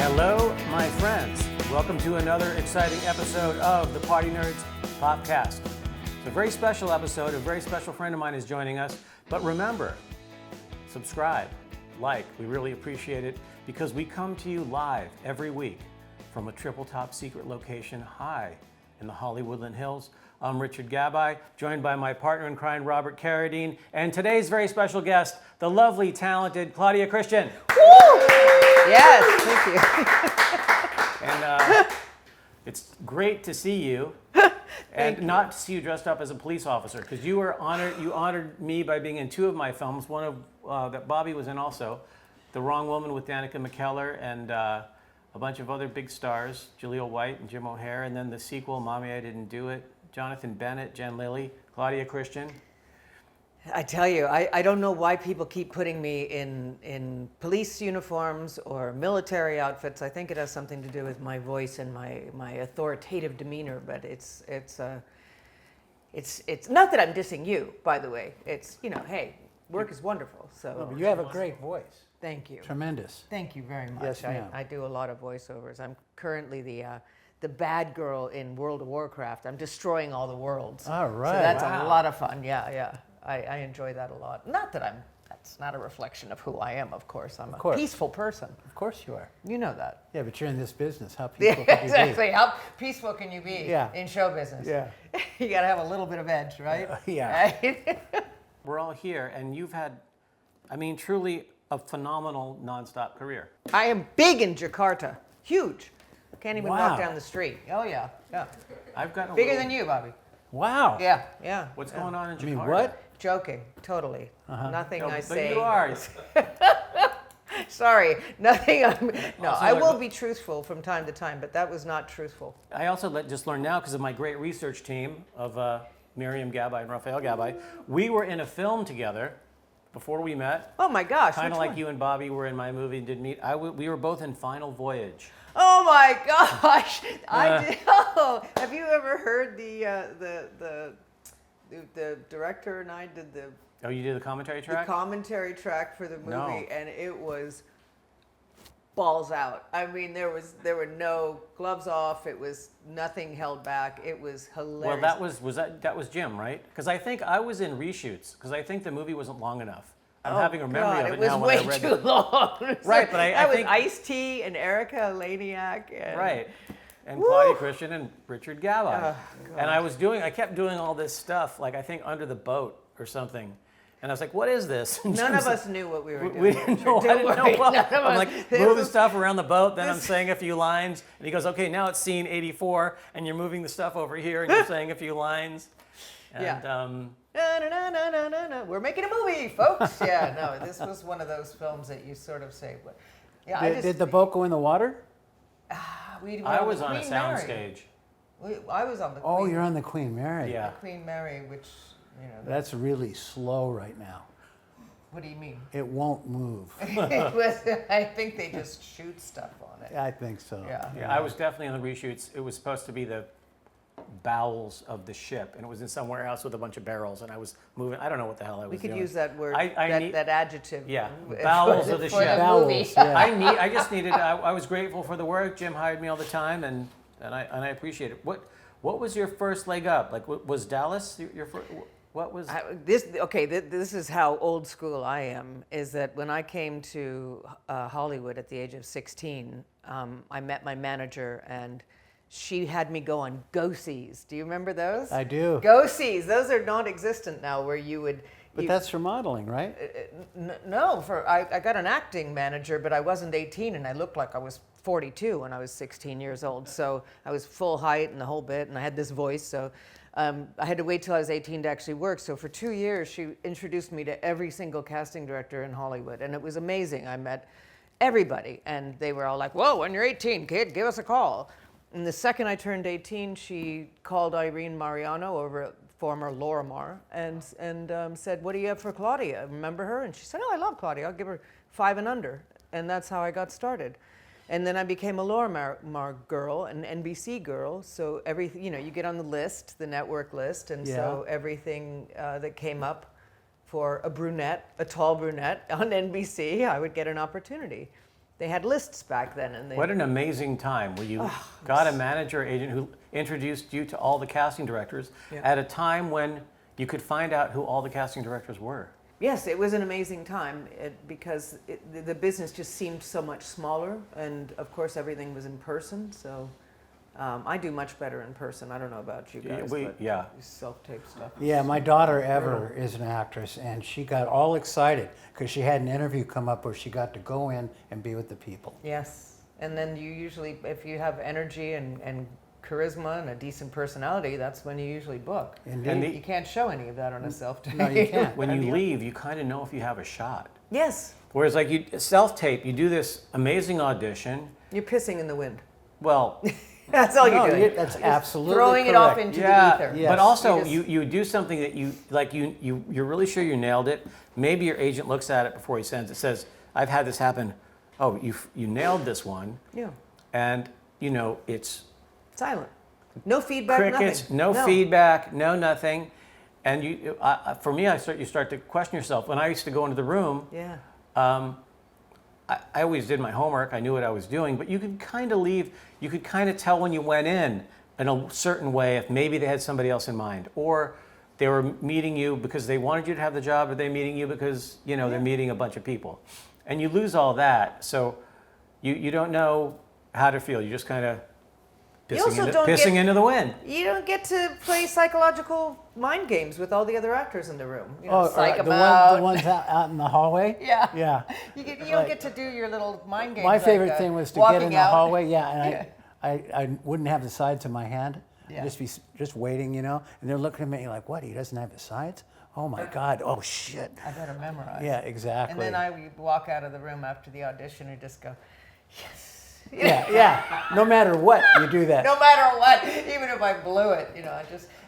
Hello, my friends. Welcome to another exciting episode of the Party Nerds Podcast. It's a very special episode. A very special friend of mine is joining us. But remember, subscribe, like. We really appreciate it because we come to you live every week from a triple top secret location high in the Hollywoodland Hills. I'm Richard Gabai, joined by my partner in crime, Robert Carradine, and today's very special guest, the lovely, talented Claudia Christian. Woo! Yes, thank you. And it's great to see you, and not to see you dressed up as a police officer, because you were honored. You honored me by being in two of my films. One of that Bobby was in also, The Wrong Woman with Danica McKellar, and a bunch of other big stars, Jaleel White and Jim O'Hare, and then the sequel, Mommy, I Didn't Do It, Jonathan Bennett, Jen Lilly, Claudia Christian. I tell you, I don't know why people keep putting me in police uniforms or military outfits. I think it has something to do with my voice and my authoritative demeanor. But it's not that I'm dissing you, by the way. It's, hey, work is wonderful. So you have a great voice. Thank you. Tremendous. Thank you very much. Yes, ma'am. I do a lot of voiceovers. I'm currently the bad girl in World of Warcraft. I'm destroying all the worlds. All right. So that's Wow. a lot of fun. Yeah. I enjoy that a lot. Not that that's not a reflection of who I am, of course. I'm a peaceful person. Of course you are. You know that. Yeah, but you're in this business. How Yeah, peaceful can you exactly. How peaceful can you be Yeah. in show business? Yeah. You got to have a little bit of edge, right? Yeah. Right? We're all here, and you've had, truly a phenomenal nonstop career. I am big in Jakarta. Huge. Can't even Wow. walk down the street. Oh, yeah. I've gotten Bigger than you, Bobby. Wow. Yeah. What's going on in Jakarta? I mean, what? Joking, totally. Nothing No, I but say. you are. Sorry, nothing. No, Also, I will be truthful from time to time, but that was not truthful. I also just learned now because of my great research team of Miriam Gabai and Raphael Gabai. We were in a film together before we met. Oh my gosh! Kind of which like one? you and Bobby were in my movie and did meet. We were both in Final Voyage. Oh my gosh! I did. Oh, have you ever heard the director and I did the Oh, you did the commentary track? commentary track for the movie, No. and it was balls out. I mean, there were no gloves off. It was nothing held back. It was hilarious. Well, that was Jim, right? Because I think I was in reshoots because I think the movie wasn't long enough. I'm having a memory of it now when I read it. Was way too long. Right, but I was think Ice-T and Erica Laniak. And, right. And Woo! Claudia Christian and Richard Gabai. Oh, and I kept doing all this stuff, like I think Under the Boat or something. And I was like, what is this? And None Jim's of us knew what we were doing. We didn't know. Don't I didn't worry, know what. none of I'm us. like This moving was- stuff around the boat, then I'm this- saying a few lines. And he goes, okay, now it's scene 84, and you're moving the stuff over here, and you're saying a few lines. And, Yeah. No. We're making a movie, folks. Yeah, no, this was one of those films that you sort of say, "What?" Yeah, Did the boat go in the water? I was on a soundstage. I was on the. Oh, Queen, you're on the Queen Mary. Yeah. Queen Mary, which That's really slow right now. What do you mean? It won't move. I think they just shoot stuff on it. I think so. Yeah. Yeah, I was definitely on the reshoots. It was supposed to be the bowels of the ship, and it was in somewhere else with a bunch of barrels, and I was moving. I don't know what the hell I was We could doing. use that word, I that adjective. Yeah, for bowels of the for ship. Bowels, movie. yeah. I just needed. I was grateful for the work. Jim hired me all the time, and I appreciate it. What was your first leg up? Like, was Dallas your first? What was? This is how old school I am, is that when I came to Hollywood at the age of 16, I met my manager, and she had me go on go-sees. Do you remember those? I do. Go-sees. Those are non-existent now, where you would... But that's for modeling, right? No, I got an acting manager, but I wasn't 18, and I looked like I was 42 when I was 16 years old. So I was full height and the whole bit, and I had this voice, so... I had to wait till I was 18 to actually work. So for 2 years, she introduced me to every single casting director in Hollywood. And it was amazing. I met everybody. And they were all like, whoa, when you're 18, kid, give us a call. And the second I turned 18, she called Irene Mariano over at former Lorimar and said, what do you have for Claudia? Remember her? And she said, oh, I love Claudia. I'll give her 5 and under. And that's how I got started. And then I became a Lorimar girl, an NBC girl. So everything, you get on the list, the network list, and so everything that came up for a tall brunette on NBC, I would get an opportunity. they had lists back then, and they, What an amazing time where you got a manager or agent who introduced you to all the casting directors at a time when you could find out who all the casting directors were. Yes, it was an amazing time because the business just seemed so much smaller, and of course everything was in person. So I do much better in person. I don't know about you guys, but self-tape stuff. Yeah, my daughter Ever is an actress, and she got all excited because she had an interview come up where she got to go in and be with the people. Yes, and then you usually, if you have energy and charisma and a decent personality, that's when you usually book. Indeed. And you can't show any of that on a self-tape. No, you can't. When you leave, you kind of know if you have a shot. Yes. Whereas like you self-tape, you do this amazing audition. You're pissing in the wind. Well, That's all you're doing. That's absolutely throwing it off into the ether. Yes. but also You you do something that you're really sure you nailed it. Maybe your agent looks at it before he sends it, says, "I've had this happen. Oh, you nailed this one." Yeah. And it's Silent. No feedback. crickets, nothing. no feedback, no nothing. And for me, you start to question yourself. When I used to go into the room, Yeah. I always did my homework. I knew what I was doing, but you could kind of leave. You could kind of tell when you went in a certain way if maybe they had somebody else in mind, or they were meeting you because they wanted you to have the job, or they're meeting you because they're meeting a bunch of people, and you lose all that. So you don't know how to feel. You just kind of pissing into the wind. You don't get to play psychological mind games with all the other actors in the room. Psych them the out. ones out in the hallway? Yeah. Yeah. You don't get to do your little mind games. My favorite thing was to get in the hallway, and I wouldn't have the sides of my hand. Yeah. I'd just be just waiting, and they're looking at me like, what, he doesn't have the sides? Oh my God, oh shit. I better memorize. Yeah, exactly. And then I would walk out of the room after the audition and just go, yes. Yeah. No matter what, you do that. No matter what, even if I blew it,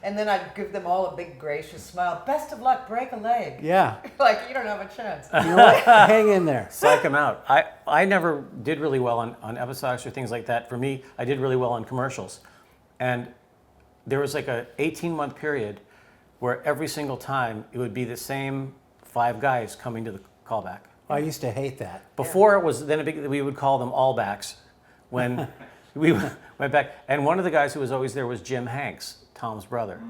and then I'd give them all a big gracious smile. Best of luck, break a leg. Yeah. Like you don't have a chance. You know what? Hang in there. Psych them out. I never did really well on episodics or things like that. For me, I did really well on commercials. And there was like a 18-month period where every single time it would be the same 5 guys coming to the callback. I used to hate that. Before it was, we would call them all backs when we went back. And one of the guys who was always there was Jim Hanks, Tom's brother.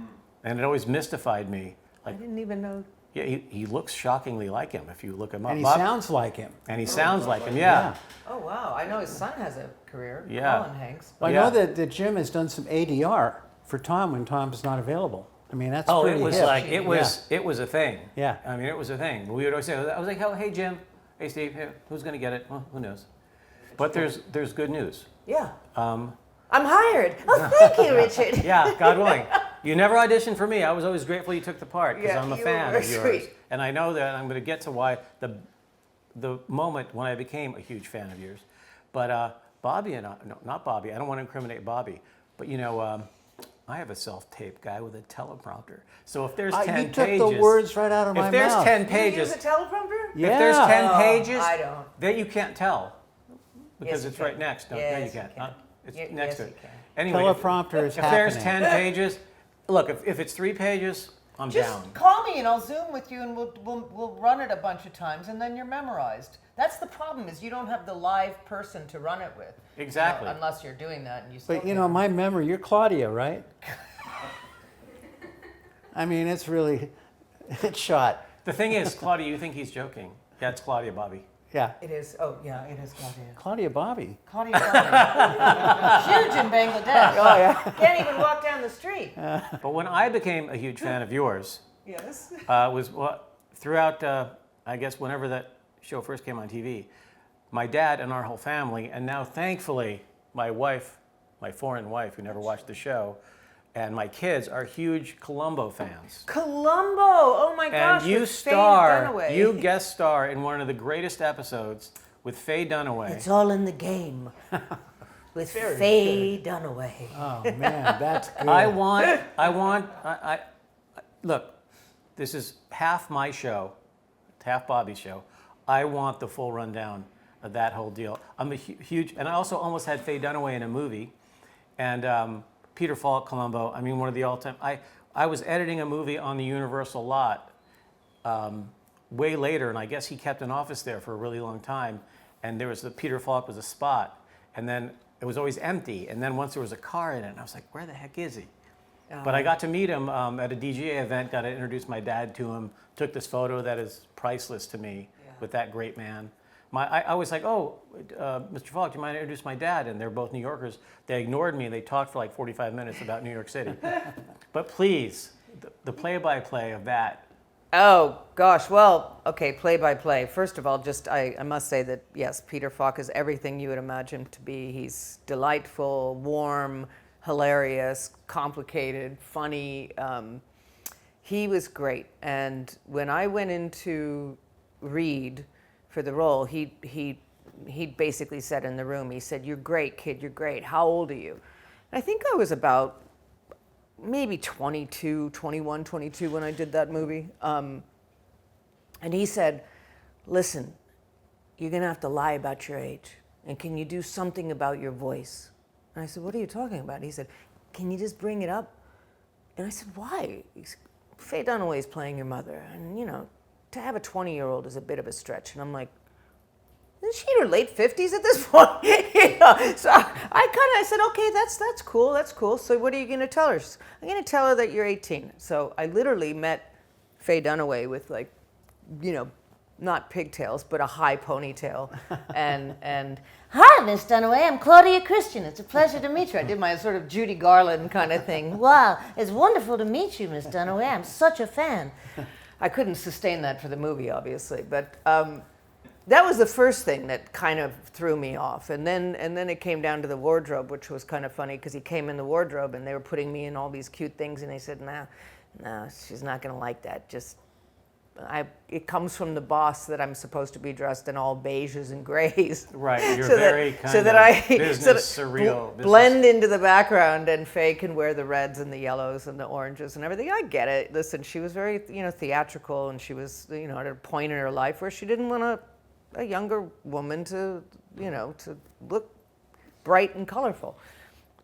And it always mystified me. I didn't even know. Yeah, he looks shockingly like him if you look him up. And he sounds like him. And he sounds like him, yeah. Oh, wow. I know his son has a career. Yeah. Colin Hanks. Well, I know that Jim has done some ADR for Tom when Tom's not available. I mean, that's pretty it was hip. like, it was a thing. Yeah. I mean, it was a thing. We would always say, I was like, oh, hey, Jim. Hey, Steve, who's going to get it? Well, who knows? But there's good news. Yeah. I'm hired. Oh, thank you, Richard. Yeah, God willing. You never auditioned for me. I was always grateful you took the part because I'm a you fan were of yours. sweet. And I know that I'm going to get to why the moment when I became a huge fan of yours. But Bobby and not Bobby. I don't want to incriminate Bobby. But I have a self-tape guy with a teleprompter. So if there's 10 you took pages, the words right out of my mouth. if there's 10 You pages, use a teleprompter? Yeah. if there's 10 pages, I don't. that you can't tell because Yes, you it's can. right next. No, Yes, you you can't. can. It's Yes, next to you it. can. Anyway, Teleprompter is if there's happening. 10 pages, look, if it's 3 pages, I'm Just down. call me and I'll Zoom with you and we'll run it a bunch of times and then you're memorized. That's the problem is you don't have the live person to run it with. Exactly. Unless you're doing that and you still But can't. my memory, you're Claudia, right? I mean, it's shot. The thing is, Claudia, you think he's joking. Yeah, it's Claudia, Bobby. Yeah. It is. Oh, yeah, it is Claudia. Claudia Bobby. Claudia Huge in Bangladesh. Oh, yeah. Can't even walk down the street. But when I became a huge fan of yours, Yes. was throughout, I guess, whenever that show first came on TV, my dad and our whole family, and now thankfully my wife, my foreign wife who never watched the show, and my kids are huge Columbo fans. Columbo! Oh my gosh! And you with Faye Dunaway. you guest star in one of the greatest episodes with Faye Dunaway. It's all in the game. With Faye Dunaway. Oh, man, that's good. I look, this is half my show, half Bobby's show. I want the full rundown of that whole deal. I'm a huge, and I also almost had Faye Dunaway in a movie, and Peter Falk, Columbo. I mean, one of the all-time. I was editing a movie on the Universal lot way later, and I guess he kept an office there for a really long time. and there was Peter Falk was a spot, and then it was always empty, and then once there was a car in it, and I was like, where the heck is he? But I got to meet him at a DGA event, got to introduce my dad to him, took this photo that is priceless to me with that great man. I was like, oh, Mr. Falk, do you mind to introduce my dad? And they're both New Yorkers. They ignored me, and they talked for like 45 minutes about New York City. But please, the play-by-play of that. Oh, gosh. Well, okay, play-by-play. First of all, I must say that, yes, Peter Falk is everything you would imagine him to be. He's delightful, warm, hilarious, complicated, funny. He was great. And when I went into read for the role, he basically said in the room, he said, "You're great, kid, you're great. How old are you?" And I think I was about maybe 21, 22 when I did that movie. And he said, "Listen, you're going to have to lie about your age. And can you do something about your voice?" And I said, "What are you talking about?" He said, "Can you just bring it up?" And I said, "Why?" He said, "Faye Dunaway is playing your mother. And, to have a 20-year-old is a bit of a stretch." And I'm like, isn't she in her late 50s at this point? So I said, okay, that's cool. So what are you going to tell her? She said, "I'm going to tell her that you're 18. So I literally met Faye Dunaway with not pigtails, but a high ponytail. and "Hi, Miss Dunaway, I'm Claudia Christian. It's a pleasure to meet you." I did my sort of Judy Garland kind of thing. "Wow, it's wonderful to meet you, Miss Dunaway. I'm such a fan." I couldn't sustain that for the movie, obviously, but that was the first thing that kind of threw me off. And then it came down to the wardrobe, which was kind of funny because he came in the wardrobe and they were putting me in all these cute things, and they said, no, she's not going to like that. It comes from the boss that I'm supposed to be dressed in all beiges and grays. Right, you're very surreal. Blend into the background, and Faye can wear the reds and the yellows and the oranges and everything. I get it. Listen, she was very, theatrical, and she was, at a point in her life where she didn't want a younger woman to look bright and colorful.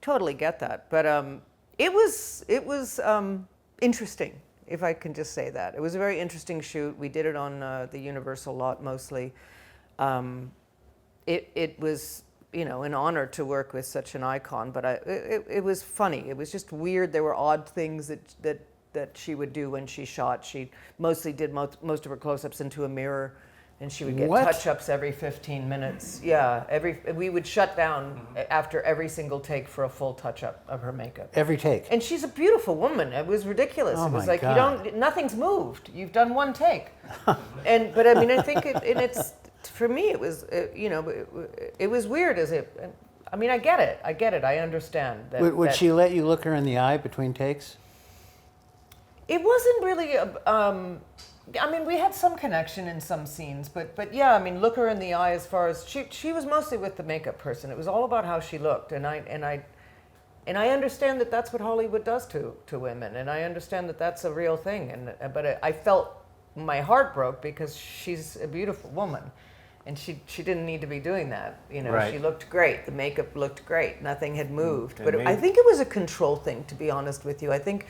Totally get that. But it was interesting, if I can just say that. It was a very interesting shoot. We did it on the Universal lot mostly. It was, an honor to work with such an icon, but it was funny. It was just weird. There were odd things that she would do when she shot. She mostly did most of her close-ups into a mirror, and she would get touch-ups every 15 minutes. Yeah, we would shut down after every single take for a full touch-up of her makeup. Every take. And she's a beautiful woman. It was ridiculous. Oh, it was my like God. nothing's moved. You've done one take. But I mean, I think it's for me. It was it was weird. I get it. I understand that. Would she let you look her in the eye between takes? It wasn't really. We had some connection in some scenes, but yeah, look her in the eye as far as she was mostly with the makeup person. It was all about how she looked, and I understand that that's what Hollywood does to women, and I understand that that's a real thing. But I felt my heart broke because she's a beautiful woman, and she didn't need to be doing that. Right. She looked great. The makeup looked great. Nothing had moved. But I think it was a control thing, to be honest with you. I think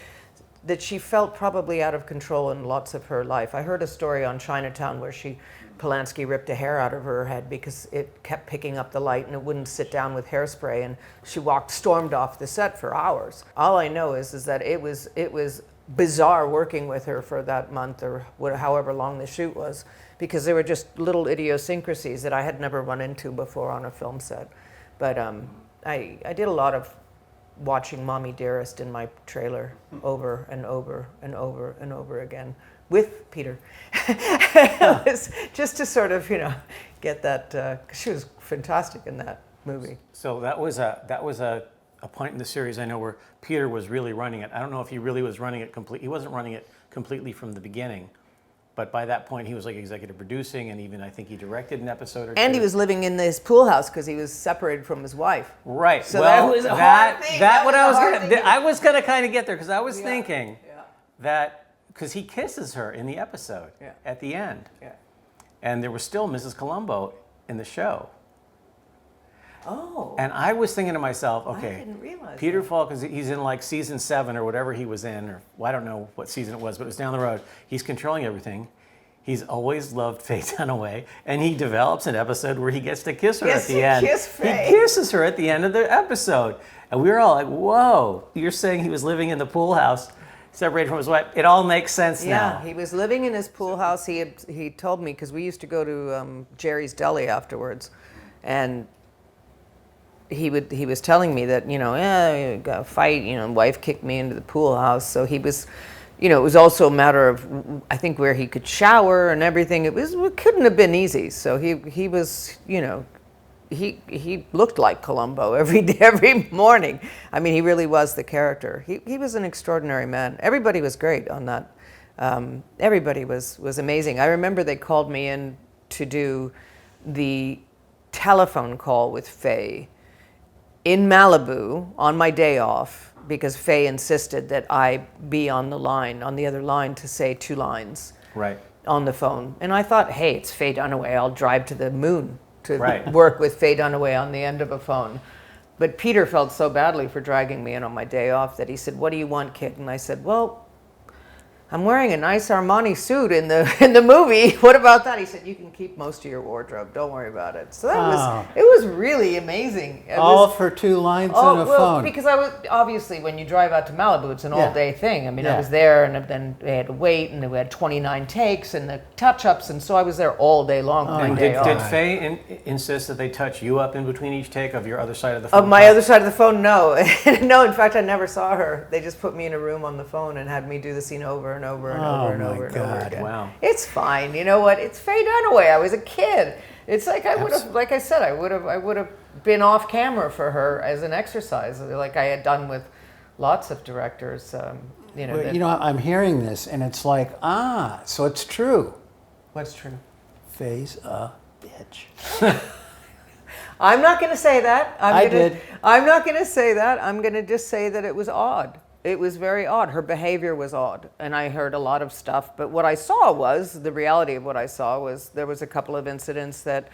that she felt probably out of control in lots of her life. I heard a story on Chinatown where Polanski ripped a hair out of her head because it kept picking up the light and it wouldn't sit down with hairspray, and she stormed off the set for hours. All I know is that it was bizarre working with her for that month or however long the shoot was, because there were just little idiosyncrasies that I had never run into before on a film set. But I did a lot of watching Mommy Dearest in my trailer over and over and over and over again with Peter. Just to sort of, get that, 'cause she was fantastic in that movie. So that was a point in the series, I know, where Peter was really running it. I don't know if he really was running it completely. He wasn't running it completely from the beginning. But by that point, he was like executive producing, and even I think he directed an episode or two. And he was living in this pool house because he was separated from his wife. Right. So that was a hard thing. I was gonna kind of get there because I was thinking that because he kisses her in the episode at the end, and there was still Mrs. Columbo in the show. Oh. And I was thinking to myself, okay, I didn't realize Peter that. Falk, he's in like season 7 or whatever he was in, or I don't know what season it was, but it was down the road. He's controlling everything. he's always loved Faye Dunaway, and he develops an episode where he gets to kiss her Gets at to the end. kiss Faye. He kisses her at the end of the episode. And we were all like, whoa, you're saying he was living in the pool house, separated from his wife. It all makes sense now. Yeah, he was living in his pool house. He told me, because we used to go to Jerry's Deli afterwards, and he was telling me that, you got a fight, wife kicked me into the pool house. So he was, it was also a matter of, I think, where he could shower and everything. It couldn't have been easy. So he was, he looked like Columbo every morning. I mean, he really was the character. He was an extraordinary man. Everybody was great on that. Everybody was amazing. I remember they called me in to do the telephone call with Faye in Malibu on my day off, because Faye insisted that I be on the other line, to say 2 lines Right. on the phone. And I thought, hey, it's Faye Dunaway. I'll drive to the moon to Right. work with Faye Dunaway on the end of a phone. But Peter felt so badly for dragging me in on my day off that he said, what do you want, kid? And I said, well, I'm wearing a nice Armani suit in the movie. What about that? He said, you can keep most of your wardrobe. Don't worry about it. So it was really amazing. All for 2 lines on a phone. Because I was, obviously, when you drive out to Malibu, it's an all-day thing. I mean, I Yeah. was there, and then they had to wait, and we had 29 takes and the touch-ups, and so I was there all day long. My day Did off. Faye insist that they touch you up in between each take of your other side of the phone? Of my other side of the phone, no. No, in fact, I never saw her. They just put me in a room on the phone and had me do the scene over and over and over and my over and over God. again. Wow. It's fine. You know what? It's Faye Dunaway. I was a kid. It's like I would have, like I said, I would have been off camera for her as an exercise, like I had done with lots of directors. I'm hearing this, and it's like, so it's true. What's true? Faye's a bitch. I'm not going to say that. I did. I'm not going to say that. I'm going to just say that it was odd. It was very odd. Her behavior was odd, and I heard a lot of stuff. But what I saw was, the reality of what I saw was, there was a couple of incidents that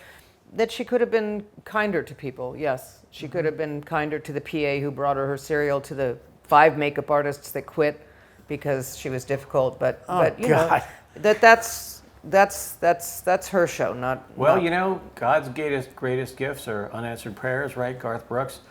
she could have been kinder to people. Yes, she could have been kinder to the PA who brought her cereal, to the 5 makeup artists that quit because she was difficult. But you know, that's her show, not. Well, God's greatest gifts are unanswered prayers, right? Garth Brooks.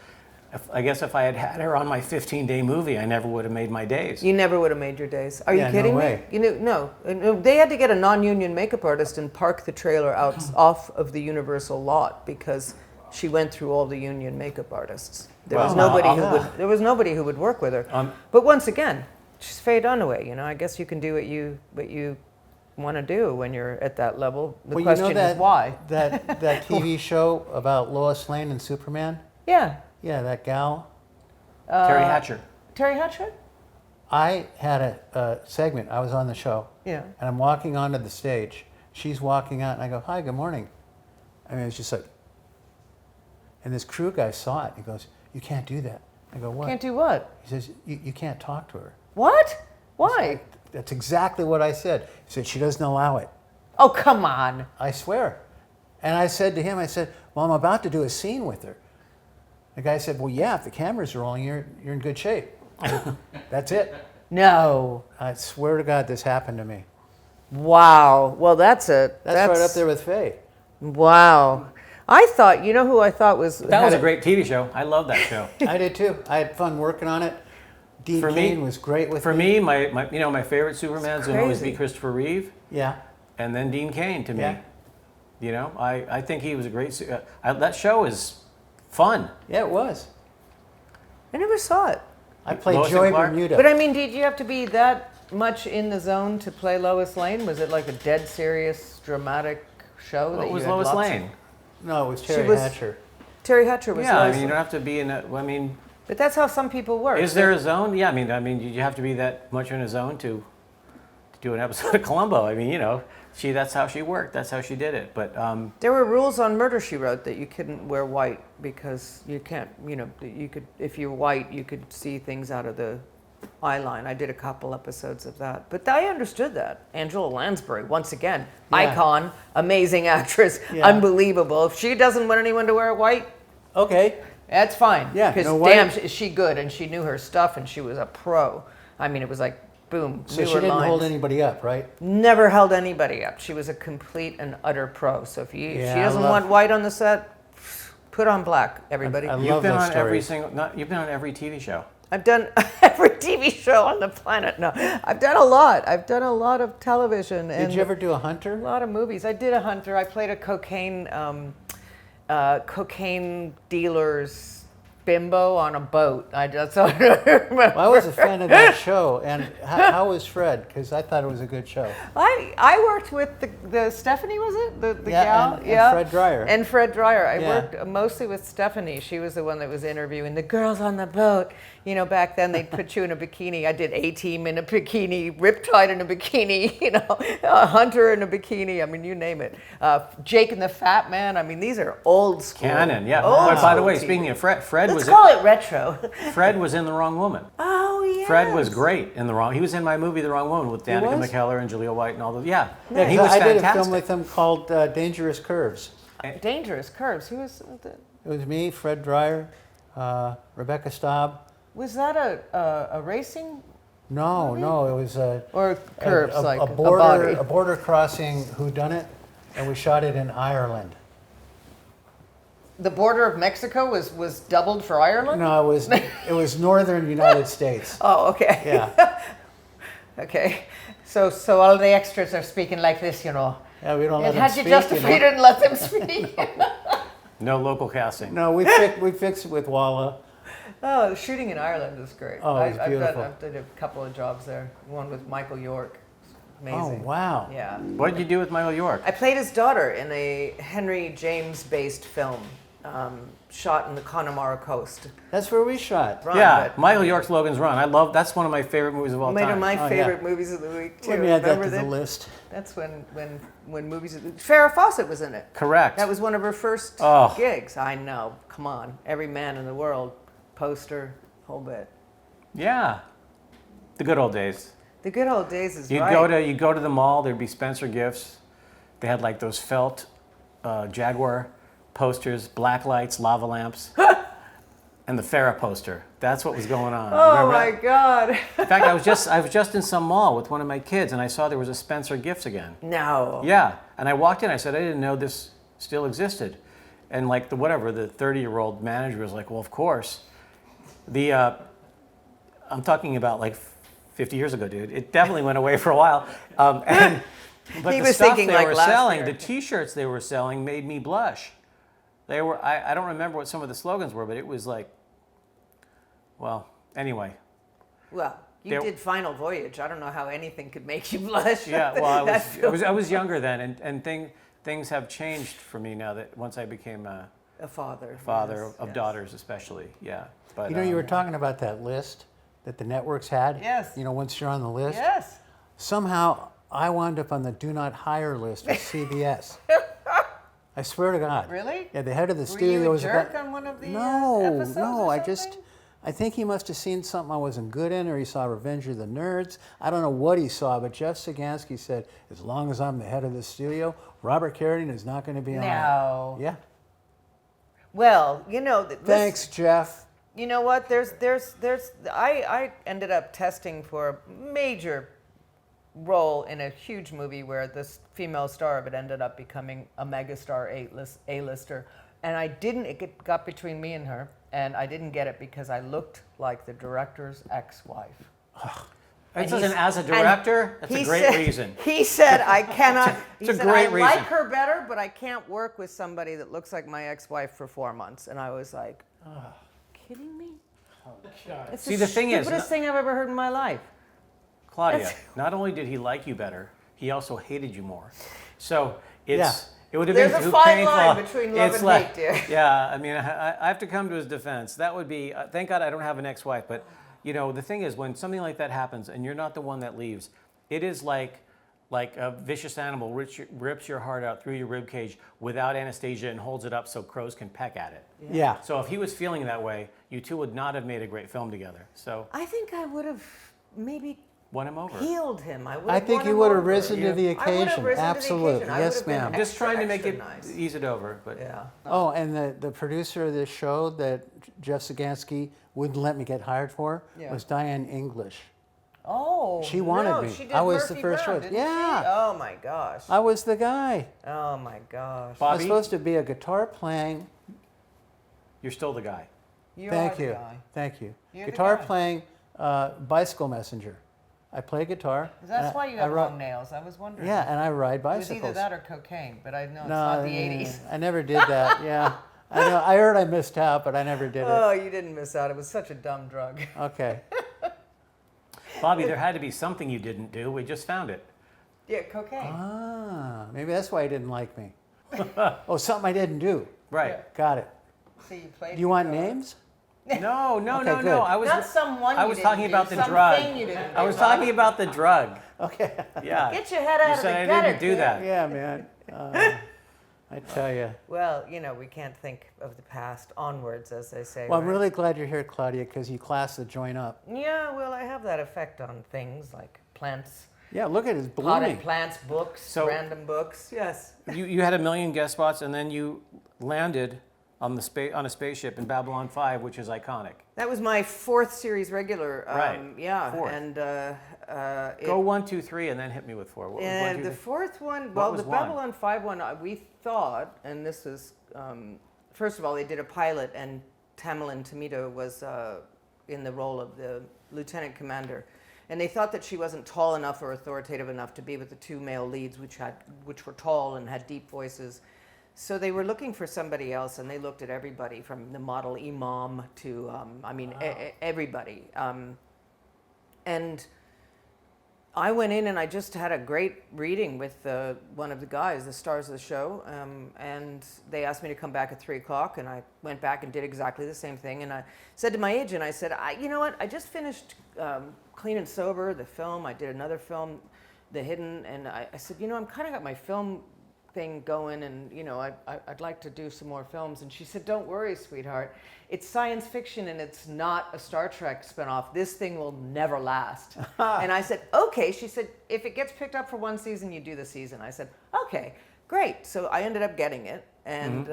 I guess if I had had her on my 15-day movie, I never would have made my days. You never would have made your days. Are you Yeah, kidding no me? way. No. They had to get a non-union makeup artist and park the trailer off of the Universal lot because she went through all the union makeup artists. There was nobody who would work with her. But once again, she's Faye Dunaway. I guess you can do what you want to do when you're at that level. The question is why. That TV show about Lois Lane and Superman? Yeah. Yeah, that gal. Terry Hatcher. Terry Hatcher? I had a segment. I was on the show. Yeah. And I'm walking onto the stage. She's walking out, and I go, "Hi, good morning." I mean, it's just like, and this crew guy saw it. He goes, "You can't do that." I go, "What?" Can't do what? He says, "You can't talk to her." What? Why? That's exactly what I said. He said, "She doesn't allow it." Oh, come on. I swear. And I said to him, "Well, I'm about to do a scene with her." The guy said, "Well, yeah, if the camera's rolling, you're in good shape." That's it. No. I swear to God, this happened to me. Wow. Well, that's right up there with Faye. Wow. I thought, who I thought was... That was a great TV show. I love that show. I did too. I had fun working on it. Dean Cain was great with me. For me, my favorite Superman's will always be Christopher Reeve. Yeah. And then Dean Cain to me. Yeah. I think he was a great... that show is fun. Yeah, it was. I never saw it. I played Lois Joy and Clark? Bermuda. But I mean, did you have to be that much in the zone to play Lois Lane? Was it like a dead serious, dramatic show? What was Lois Lane? No, it was Terry Hatcher. Terry Hatcher was Yeah, Lois I mean, Lane. you don't have to be in that... I mean... But that's how some people work. Is there a zone? Yeah, I mean, you have to be that much in a zone to do an episode of Columbo. I mean, that's how she worked. That's how she did it. But there were rules on Murder, She Wrote that you couldn't wear white because you can't, you could, if you're white, you could see things out of the eye line. I did a couple episodes of that. But I understood that. Angela Lansbury, once again, icon, amazing actress, unbelievable. If she doesn't want anyone to wear white, okay, that's fine. Yeah, because no damn, white. is she good, and she knew her stuff, and she was a pro. I mean, it was like boom, So she newer didn't hold lines. anybody up, right? Never held anybody up. She was a complete and utter pro. So if you, Yeah, she I doesn't love- want white on the set, put on black, everybody. I You've love been those on every stories. you've been on every TV show. I've done every TV show on the planet. No, I've done a lot. I've done a lot of television and Did you ever do a a Hunter? lot of movies. I did a hunter. I played a cocaine dealer's bimbo on a boat. That's all I remember. Well, I was a fan of that show. And how was Fred? Because I thought it was a good show. I worked with the Stephanie, was it? The Yeah, gal? and Fred Dreyer. And Fred Dreyer. I Yeah. worked mostly with Stephanie. She was the one that was interviewing the girls on the boat. You know, back then they'd put you in a bikini. I did A-Team in a bikini, Riptide in a bikini, you know, Hunter in a bikini. I mean, you name it. Jake and the Fat Man. I mean, these are old school. Canon, yeah. Old But by the school way, TV. speaking of Fred Let's was call it retro. Fred was in The Wrong Woman. Oh, yeah. Fred was great in The Wrong. He was in my movie The Wrong Woman with Danica was? McKellar and Julia White and all those. Yeah, Yeah, and he was I fantastic. did a film with him called Dangerous Curves. Dangerous Curves. Who was It was me, Fred Dreyer, Rebecca Staub. Was that a racing No, it was or curves like a border crossing whodunit, and we shot it in Ireland. The border of Mexico was doubled for Ireland? No, it was northern United States. Oh, okay. Yeah, Okay. So all the extras are speaking like this, you know. yeah, we don't let And them had speak. you justified, you didn't let them speak. No local casting. No, we fixed it with Walla. Oh, shooting in Ireland is great. Oh, it was beautiful. I've done a couple of jobs there. One with Michael York. Oh, Amazing. wow. Yeah. What did you do with Michael York? I played his daughter in a Henry James-based film shot in the Connemara coast. That's where we shot. Run, Yeah, but Michael York's Logan's Run. That's one of my favorite movies of all one time. of my Oh, favorite yeah. movies of the week too. Let me add that Remember to the that? list. That's when movies. Farrah Fawcett was in it. Correct. That was one of her first Oh. gigs. I know. Come on, every man in the world, poster, whole bit. Yeah, the good old days. The good old days is You'd right. go to the mall. There'd be Spencer Gifts. They had like those felt Jaguar posters, black lights, lava lamps, and the Farrah poster. That's what was going on. Oh Remember my that? God. In fact, I was just in some mall with one of my kids, and I saw there was a Spencer Gifts again. No. Yeah, and I walked in. I said, I didn't know this still existed, and like the 30-year-old manager was like, well, of course. I'm talking about like 50 years ago, dude. It definitely went away for a while. But He the was stuff thinking they like were last selling, year. the T-shirts they were selling, made me blush. They were. I don't remember what some of the slogans were, but it was like, well, anyway. Well, you There- did Final Voyage. I don't know how anything could make you blush. Yeah, well, That I was younger then, and things have changed for me now that once I became a a father. father yes, of yes. daughters, especially. Yeah, but You know, you were talking about that list that the networks had. Yes. You know, once you're on the list. Yes. Somehow, I wound up on the do not hire list with CBS. I swear to God. Really? Yeah, the head of the Were studio you a was jerk about- on one of the No, episodes no. or I something? think he must have seen something I wasn't good in, or he saw Revenge of the Nerds. I don't know what he saw, but Jeff Sagansky said, as long as I'm the head of the studio, Robert Carradine is not going to be on. No. Yeah. Well, you know. Thanks, Jeff. You know what? I ended up testing for a major role in a huge movie where this female star of it ended up becoming a megastar A-lister. And I didn't, it got between me and her, and I didn't get it because I looked like the director's ex-wife. As a director, that's a great reason. He said, I cannot. It's a he said, great I reason. like her better, but I can't work with somebody that looks like my ex-wife for 4 months. And I was like, kidding me? It's See, the thing is, stupidest thing I've ever heard in my life. Claudia, That's- not only did he like you better, he also hated you more. So Yeah. it would have There's been a too fine painful. line between love It's and like- hate, dear. Yeah, I mean, I have to come to his defense. That would be, thank God I don't have an ex-wife, but you know, the thing is, when something like that happens and you're not the one that leaves, it is like a vicious animal rips your heart out through your rib cage without anesthesia and holds it up so crows can peck at it. Yeah. So if he was feeling that way, you two would not have made a great film together. So I think I would have maybe won him over. healed him. I think you would have risen to the I would have occasion. risen to the Absolutely. occasion. I would Yes, have been ma'am. Just trying to make extra it nice. ease it over, but Yeah. Oh, and the producer of this show that Jeff Sagansky wouldn't let me get hired for Yeah. was Diane English. Oh, She wanted no, me. She did I was Murphy the first Brown, choice. didn't Yeah. she? Oh my gosh. I was the guy. Oh my gosh. I was Bobby, supposed to be a guitar playing. you're still the guy. You Thank are the you. guy. Thank you. You're the Guitar guy. playing bicycle messenger. I play guitar. That's and why you I have ri- long nails. I was wondering. Yeah, and I ride It was bicycles. either that or cocaine, but I know it's No, not the 80s. I never did that. Yeah, I know. I heard I missed out, but I never did it. Oh, you didn't miss out. It was such a dumb drug. Okay. Bobby, there had to be something you didn't do. We just found it. Yeah, cocaine. Ah, maybe that's why he didn't like me. Oh, something I didn't do. Right. Got it. So you played. Do you want guitar. names? No, no, Okay, no, good. no. I was Not someone. I you was didn't talking do, about the something drug. You didn't I do, was Bob. talking about the drug. Okay. Yeah. Get your head out You of said the I gutter, didn't do kid. that. Yeah, man. I tell you. Well, you know, we can't think of the past onwards, as they say. Well, I'm right? really glad you're here, Claudia, because you class the joint up. Yeah, well, I have that effect on things like plants, Yeah, look at it, it's potted blooming. plants, books, So- random books. Yes. You had a million guest spots, and then you landed on a spaceship in Babylon 5, which is iconic. That was my 4th series regular. Right. Yeah, 4th. and Go 1, 2, 3, and then hit me with 4. What was 1, 2, the 3? 4th one, well, was the one? Babylon 5 one, we thought, and this was, first of all, they did a pilot, and Tamerlan Tomito was in the role of the lieutenant commander. And they thought that she wasn't tall enough or authoritative enough to be with the 2 male leads, which were tall and had deep voices. So they were looking for somebody else, and they looked at everybody from the model Imam to, everybody. And I went in and I just had a great reading with one of the guys, the stars of the show, and they asked me to come back at 3 o'clock, and I went back and did exactly the same thing. And I said to my agent, I said, you know what, I just finished Clean and Sober, the film. I did another film, The Hidden, and I said, you know, I'm kind of got my film thing going, and you know, I'd like to do some more films. And she said, don't worry, sweetheart, it's science fiction and it's not a Star Trek spinoff. This thing will never last. And I said, okay. She said, if it gets picked up for 1 season, you do the season. I said, okay, great. So I ended up getting it, and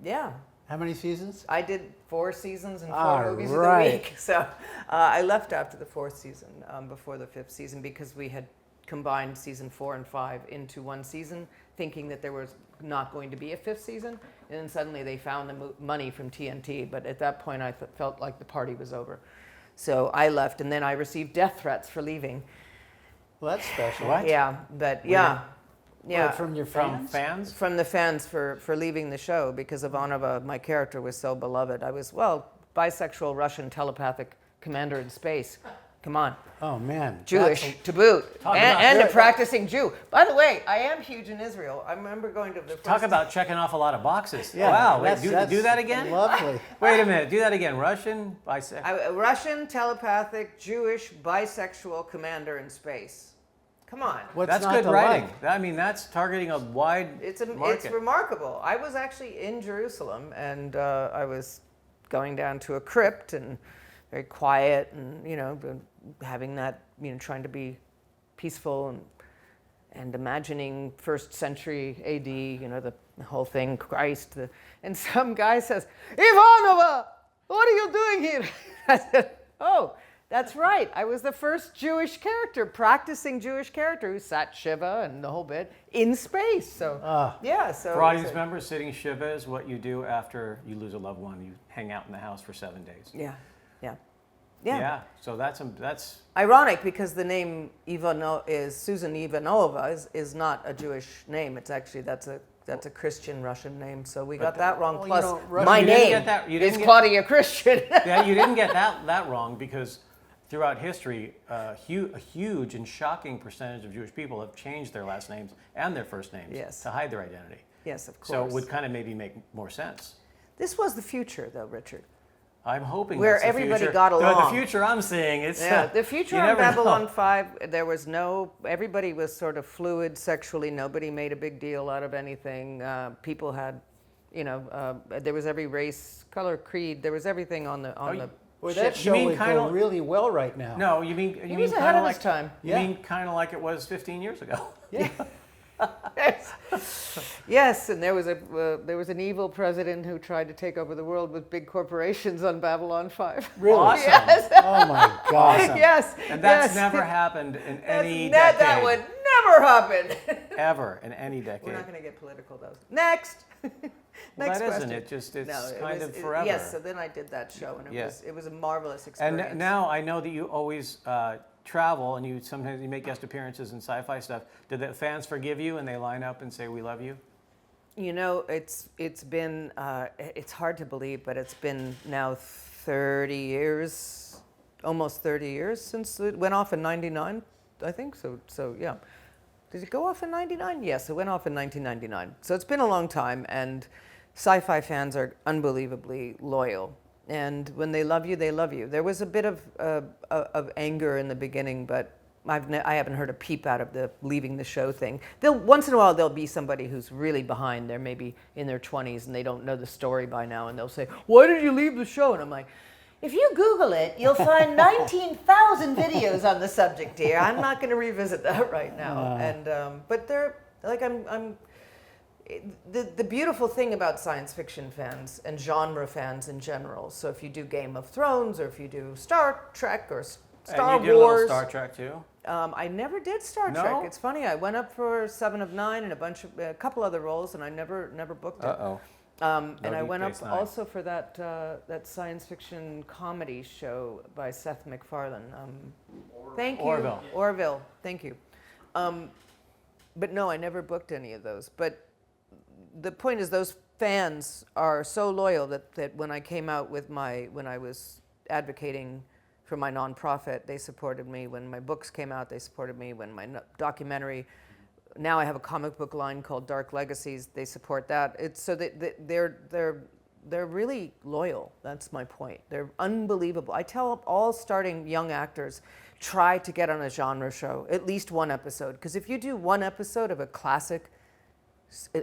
yeah. How many seasons? I did 4 seasons and 4 All movies right. of the week. So I left after the 4th season, before the 5th season, because we had combined season 4 and 5 into 1 season, thinking that there was not going to be a 5th season. And then suddenly they found the money from TNT. But at that point, I felt like the party was over. So I left, and then I received death threats for leaving. Well, that's special. What? Yeah, but yeah. Yeah. What, from your From fans? fans? From the fans for leaving the show because Ivanova, my character, was so beloved. I was, well, bisexual Russian telepathic commander in space. Come on. Oh, man. Jewish to boot. Talk And about- a practicing Jew. By the way, I am huge in Israel. I remember going to the first... Talk about checking off a lot of boxes. Yeah, Wow. Wait, that's do that again? Lovely. Wait a minute. Do that again. Russian, bisexual. Russian, telepathic, Jewish, bisexual commander in space. Come on. What's That's not good to writing. like? I mean, that's targeting a wide It's market. remarkable. I was actually in Jerusalem, and I was going down to a crypt and very quiet, and you know, having that, you know, trying to be peaceful and imagining 1st century AD, you know, the whole thing, Christ. And some guy says, Ivanova, what are you doing here? I said, oh, that's right. I was the first Jewish character, practicing Jewish character who sat Shiva and the whole bit in space. So, yeah. So For audience members, sitting Shiva is what you do after you lose a loved one. You hang out in the house for 7 days. Yeah. Yeah. So that's Ironic, because the name is Susan Ivanova is not a Jewish name. It's actually that's a Christian Russian name. So we got that wrong. well, Plus, you know, Russian- my You didn't name get that- you is didn't get- Claudia Christian. yeah. You didn't get that wrong, because throughout history, a huge and shocking percentage of Jewish people have changed their last names and their first names Yes. to hide their identity. Yes, of course. So it would kind of maybe make more sense. This was the future, though, Richard. I'm hoping Where that's the everybody future. got along. The future I'm seeing, it's Yeah, the future you on never know. Babylon 5, there was everybody was sort of fluid sexually. Nobody made a big deal out of anything. People had, you know, there was every race, color, creed. There was everything on the Well, ship. that show mean would kinda- go really well right now. No, you mean He was ahead of his time. You Yeah. mean kind of like it was 15 years ago? Yeah. Yes, and there was an evil president who tried to take over the world with big corporations on Babylon 5. Really? Awesome. Yes. Oh my God. Awesome. Yes. And that's yes. never happened in any That decade. would never happen. Ever in any decade. We're not going to get political, though. Next. Well, Next that question. isn't it. Just it's No, kind of forever. Yes. So then I did that show, and it was a marvelous experience. And now I know that you always travel, and you sometimes you make guest appearances in sci-fi stuff. Did the fans forgive you, and they line up and say, "We love you"? You know, it's been it's hard to believe, but it's been now 30 years, almost 30 years since it went off in '99, I think. So yeah. Did it go off in '99? Yes, it went off in 1999. So it's been a long time, and sci-fi fans are unbelievably loyal. And when they love you, they love you. There was a bit of anger in the beginning, but I haven't heard a peep out of the leaving the show thing. Once in a while, there'll be somebody who's really behind. They're maybe in their 20s and they don't know the story by now, and they'll say, "Why did you leave the show?" And I'm like, if you Google it, you'll find 19,000 videos on the subject, dear. I'm not going to revisit that right now. But they're like the beautiful thing about science fiction fans and genre fans in general. So if you do Game of Thrones, or if you do Star Trek or Star and you do Wars, a little Star Trek too. I never did Star No? Trek. It's funny. I went up for 7 of 9 and a couple other roles, and I never booked it. Uh-oh. And I Deep went up Space Nine. also for that science fiction comedy show by Seth MacFarlane. Thank you. Orville. Thank you. But no, I never booked any of those. But the point is, those fans are so loyal that when I came out with when I was advocating for my nonprofit, they supported me. When my books came out, they supported me. When my documentary, now I have a comic book line called Dark Legacies, they support that. It's so that they're really loyal. That's my point. They're unbelievable. I tell all starting young actors, try to get on a genre show, at least one episode. Because if you do one episode of a classic,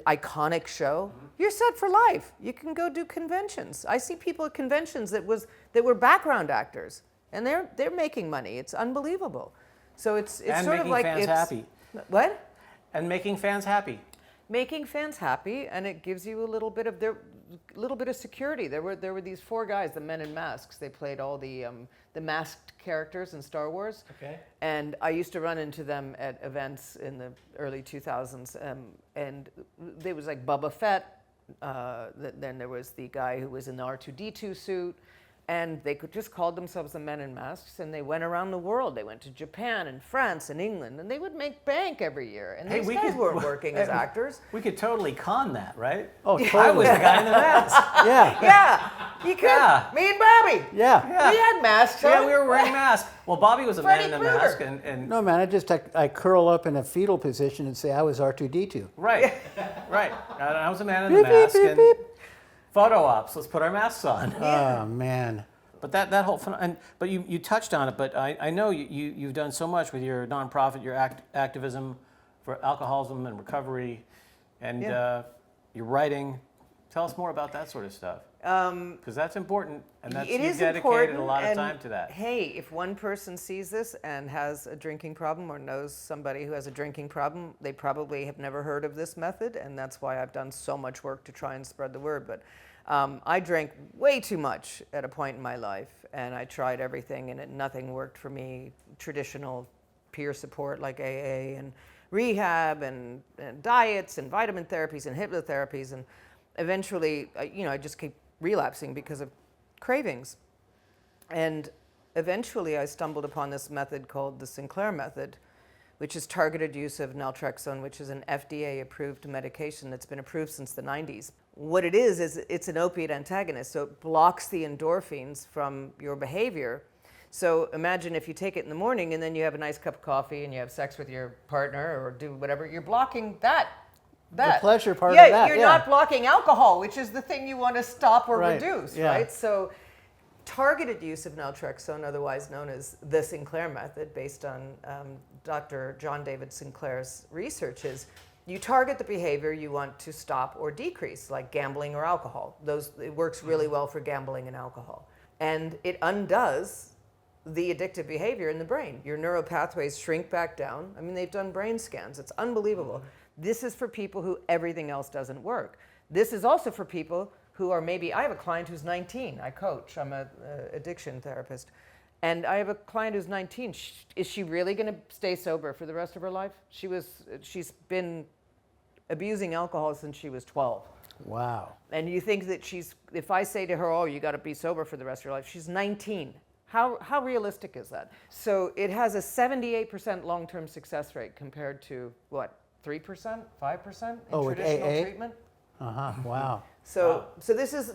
iconic show, you're set for life. You can go do conventions. I see people at conventions that were background actors, and they're making money. It's unbelievable. So it's and sort of like fans happy. What? And making fans happy. Making fans happy, and it gives you a little bit of security. There were these 4 guys, the men in masks. They played all the masked characters in Star Wars. Okay. And I used to run into them at events in the early 2000s. And there was like Boba Fett. Then there was the guy who was in the R2-D2 suit. And they could just call themselves the Men in Masks, and they went around the world. They went to Japan and France and England, and they would make bank every year. And these guys weren't working as actors. We could totally con that, right? Oh, totally. I was the guy in the mask. Yeah. Yeah, you could. Yeah. Me and Bobby. Yeah. We had masks on. Yeah, we were wearing masks. Well, Bobby was a man in the Freddy mask, Krueger. and No, man, I curl up in a fetal position and say I was R2-D2. right. And I was a man in Beep, the mask, beep, beep, and beep. photo ops. Let's put our masks on. Oh, man. But that whole but you touched on it. But I know you've done so much with your nonprofit, your activism for alcoholism and recovery, and your writing. Tell us more about that sort of stuff. Because that's important, and that's It you've is dedicated important, a lot of and time to that. Hey, if one person sees this and has a drinking problem or knows somebody who has a drinking problem, they probably have never heard of this method, and that's why I've done so much work to try and spread the word. But I drank way too much at a point in my life, and I tried everything, and nothing worked for me. Traditional peer support like AA and rehab and diets and vitamin therapies and hypnotherapies, and eventually, I just kept relapsing because of cravings. And eventually I stumbled upon this method called the Sinclair method, which is targeted use of naltrexone, which is an FDA-approved medication that's been approved since the 90s. What it is it's an opiate antagonist, so it blocks the endorphins from your behavior. So imagine if you take it in the morning and then you have a nice cup of coffee and you have sex with your partner or do whatever, you're blocking that. The pleasure part yeah, of that. You're not blocking alcohol, which is the thing you want to stop or Right, reduce, yeah. right? So targeted use of naltrexone, otherwise known as the Sinclair method, based on Dr. John David Sinclair's research, is you target the behavior you want to stop or decrease, like gambling or alcohol. It works really well for gambling and alcohol. And it undoes the addictive behavior in the brain. Your neural pathways shrink back down. I mean, they've done brain scans. It's unbelievable. This is for people who everything else doesn't work. This is also for people who are maybe, I have a client who's 19. I coach. I'm an addiction therapist. And I have a client who's 19. Is she really going to stay sober for the rest of her life? She's been abusing alcohol since she was 12. Wow. And you think that if I say to her, oh, you got to be sober for the rest of your life, she's 19. How realistic is that? So it has a 78% long-term success rate compared to, what, 3%, 5% in traditional AA? treatment? Wow. So this is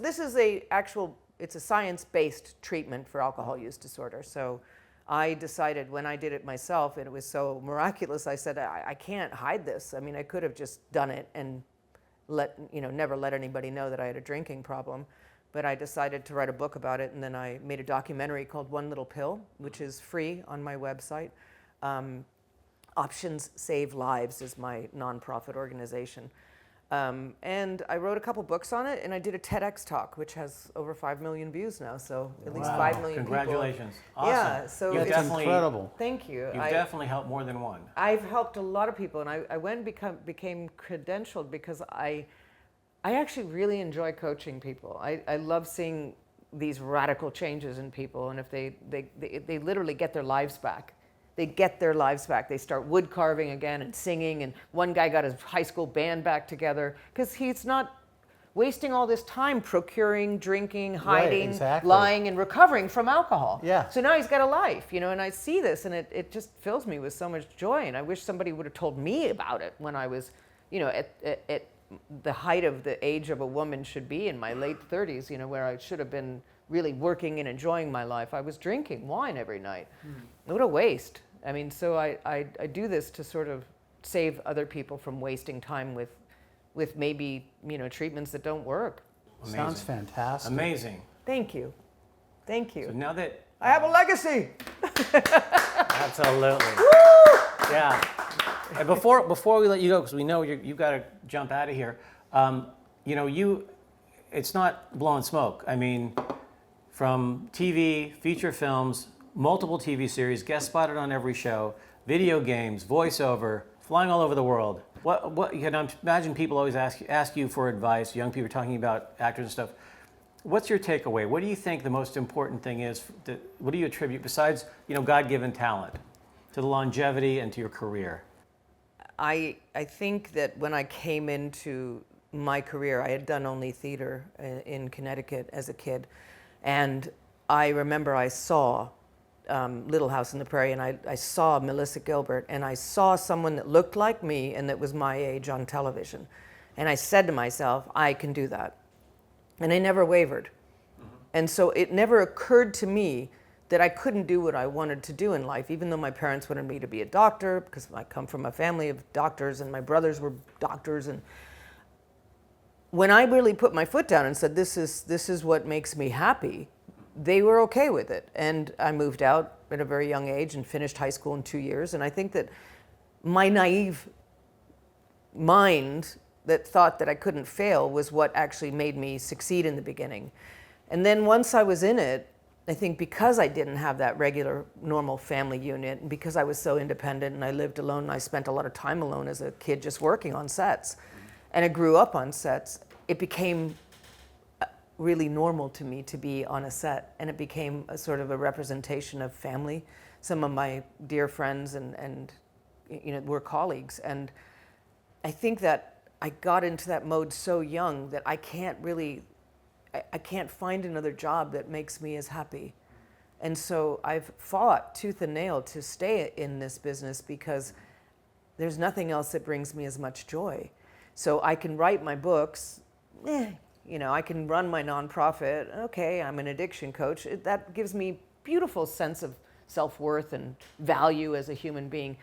it's a science-based treatment for alcohol use disorder. So I decided when I did it myself, and it was so miraculous, I said, I can't hide this. I mean, I could have just done it and never let anybody know that I had a drinking problem. But I decided to write a book about it, and then I made a documentary called One Little Pill, which is free on my website. Options Save Lives is my nonprofit organization. And I wrote a couple books on it, and I did a TEDx talk, which has over 5 million views now, so at least 5 million Congratulations. people. Awesome. Yeah, so That's incredible. Thank you. You've definitely helped more than one. I've helped a lot of people, and I went and became credentialed because I actually really enjoy coaching people. I love seeing these radical changes in people, and if they literally get their lives back. They get their lives back. They start wood carving again and singing, and one guy got his high school band back together because he's not wasting all this time procuring, drinking, hiding, exactly. lying, and recovering from alcohol. Yeah. So now he's got a life, and I see this, and it just fills me with so much joy, and I wish somebody would have told me about it when I was, at the height of the age of a woman should be in my late 30s, where I should have been really working and enjoying my life. I was drinking wine every night. What a waste. I mean, so I do this to sort of save other people from wasting time with maybe, treatments that don't work. Amazing. Sounds fantastic. Amazing. Thank you. Thank you. So now that I have a legacy. Absolutely. Yeah. And before we let you go, because we know you've got to jump out of here. It's not blowing smoke. I mean, from TV, feature films, multiple TV series, guest spotted on every show, video games, voiceover, flying all over the world. What you can imagine people always ask you for advice. Young people talking about actors and stuff. What's your takeaway? What do you think the most important thing is? What do you attribute besides God-given talent to the longevity and to your career? I think that when I came into my career, I had done only theater in Connecticut as a kid, and I remember I saw Little House on the Prairie, and I saw Melissa Gilbert, and I saw someone that looked like me and that was my age on television. And I said to myself, I can do that. And I never wavered. And so it never occurred to me that I couldn't do what I wanted to do in life, even though my parents wanted me to be a doctor, because I come from a family of doctors, and my brothers were doctors. And when I really put my foot down and said, this is what makes me happy, they were okay with it. And I moved out at a very young age and finished high school in 2 years. And I think that my naive mind that thought that I couldn't fail was what actually made me succeed in the beginning. And then once I was in it, I think because I didn't have that regular, normal family unit, and because I was so independent and I lived alone, and I spent a lot of time alone as a kid just working on sets, and I grew up on sets, it became really normal to me to be on a set, and it became a sort of a representation of family. Some of my dear friends and were colleagues, and I think that I got into that mode so young that I can't find another job that makes me as happy. And so I've fought tooth and nail to stay in this business because there's nothing else that brings me as much joy. So I can write my books, I can run my nonprofit. Okay, I'm an addiction coach. That gives me beautiful sense of self-worth and value as a human being.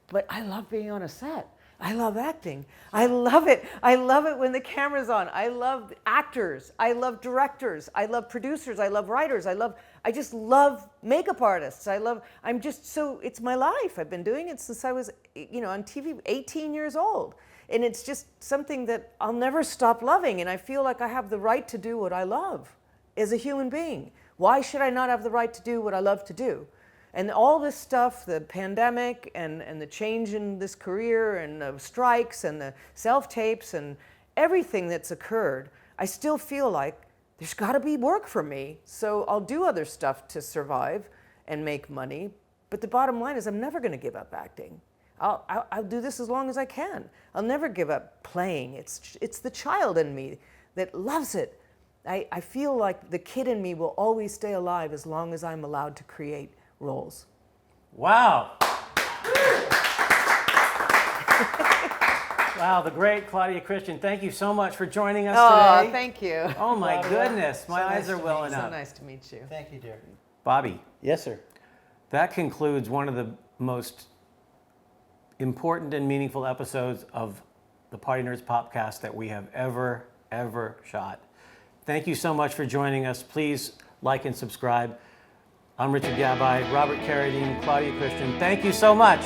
But I love being on a set. I love acting. I love it. I love it when the camera's on. I love actors. I love directors. I love producers. I love writers. I just love makeup artists. It's my life. I've been doing it since I was, on TV, 18 years old. And it's just something that I'll never stop loving. And I feel like I have the right to do what I love as a human being. Why should I not have the right to do what I love to do? And all this stuff, the pandemic and the change in this career and the strikes and the self-tapes and everything that's occurred, I still feel like there's got to be work for me. So I'll do other stuff to survive and make money. But the bottom line is I'm never going to give up acting. I'll do this as long as I can. I'll never give up playing. It's the child in me that loves it. I feel like the kid in me will always stay alive as long as I'm allowed to create roles. Wow. Wow, the great Claudia Christian. Thank you so much for joining us today. Oh, thank you. Oh my Claudia, goodness, my so eyes nice are to welling So up. nice to meet you. Thank you, dear. Bobby, Yes, sir. that concludes one of the most important and meaningful episodes of the Party Nerds Popcast that we have ever shot. Thank you so much for joining us. Please like and subscribe. I'm Richard Gabai, Robert Carradine, Claudia Christian. Thank you so much.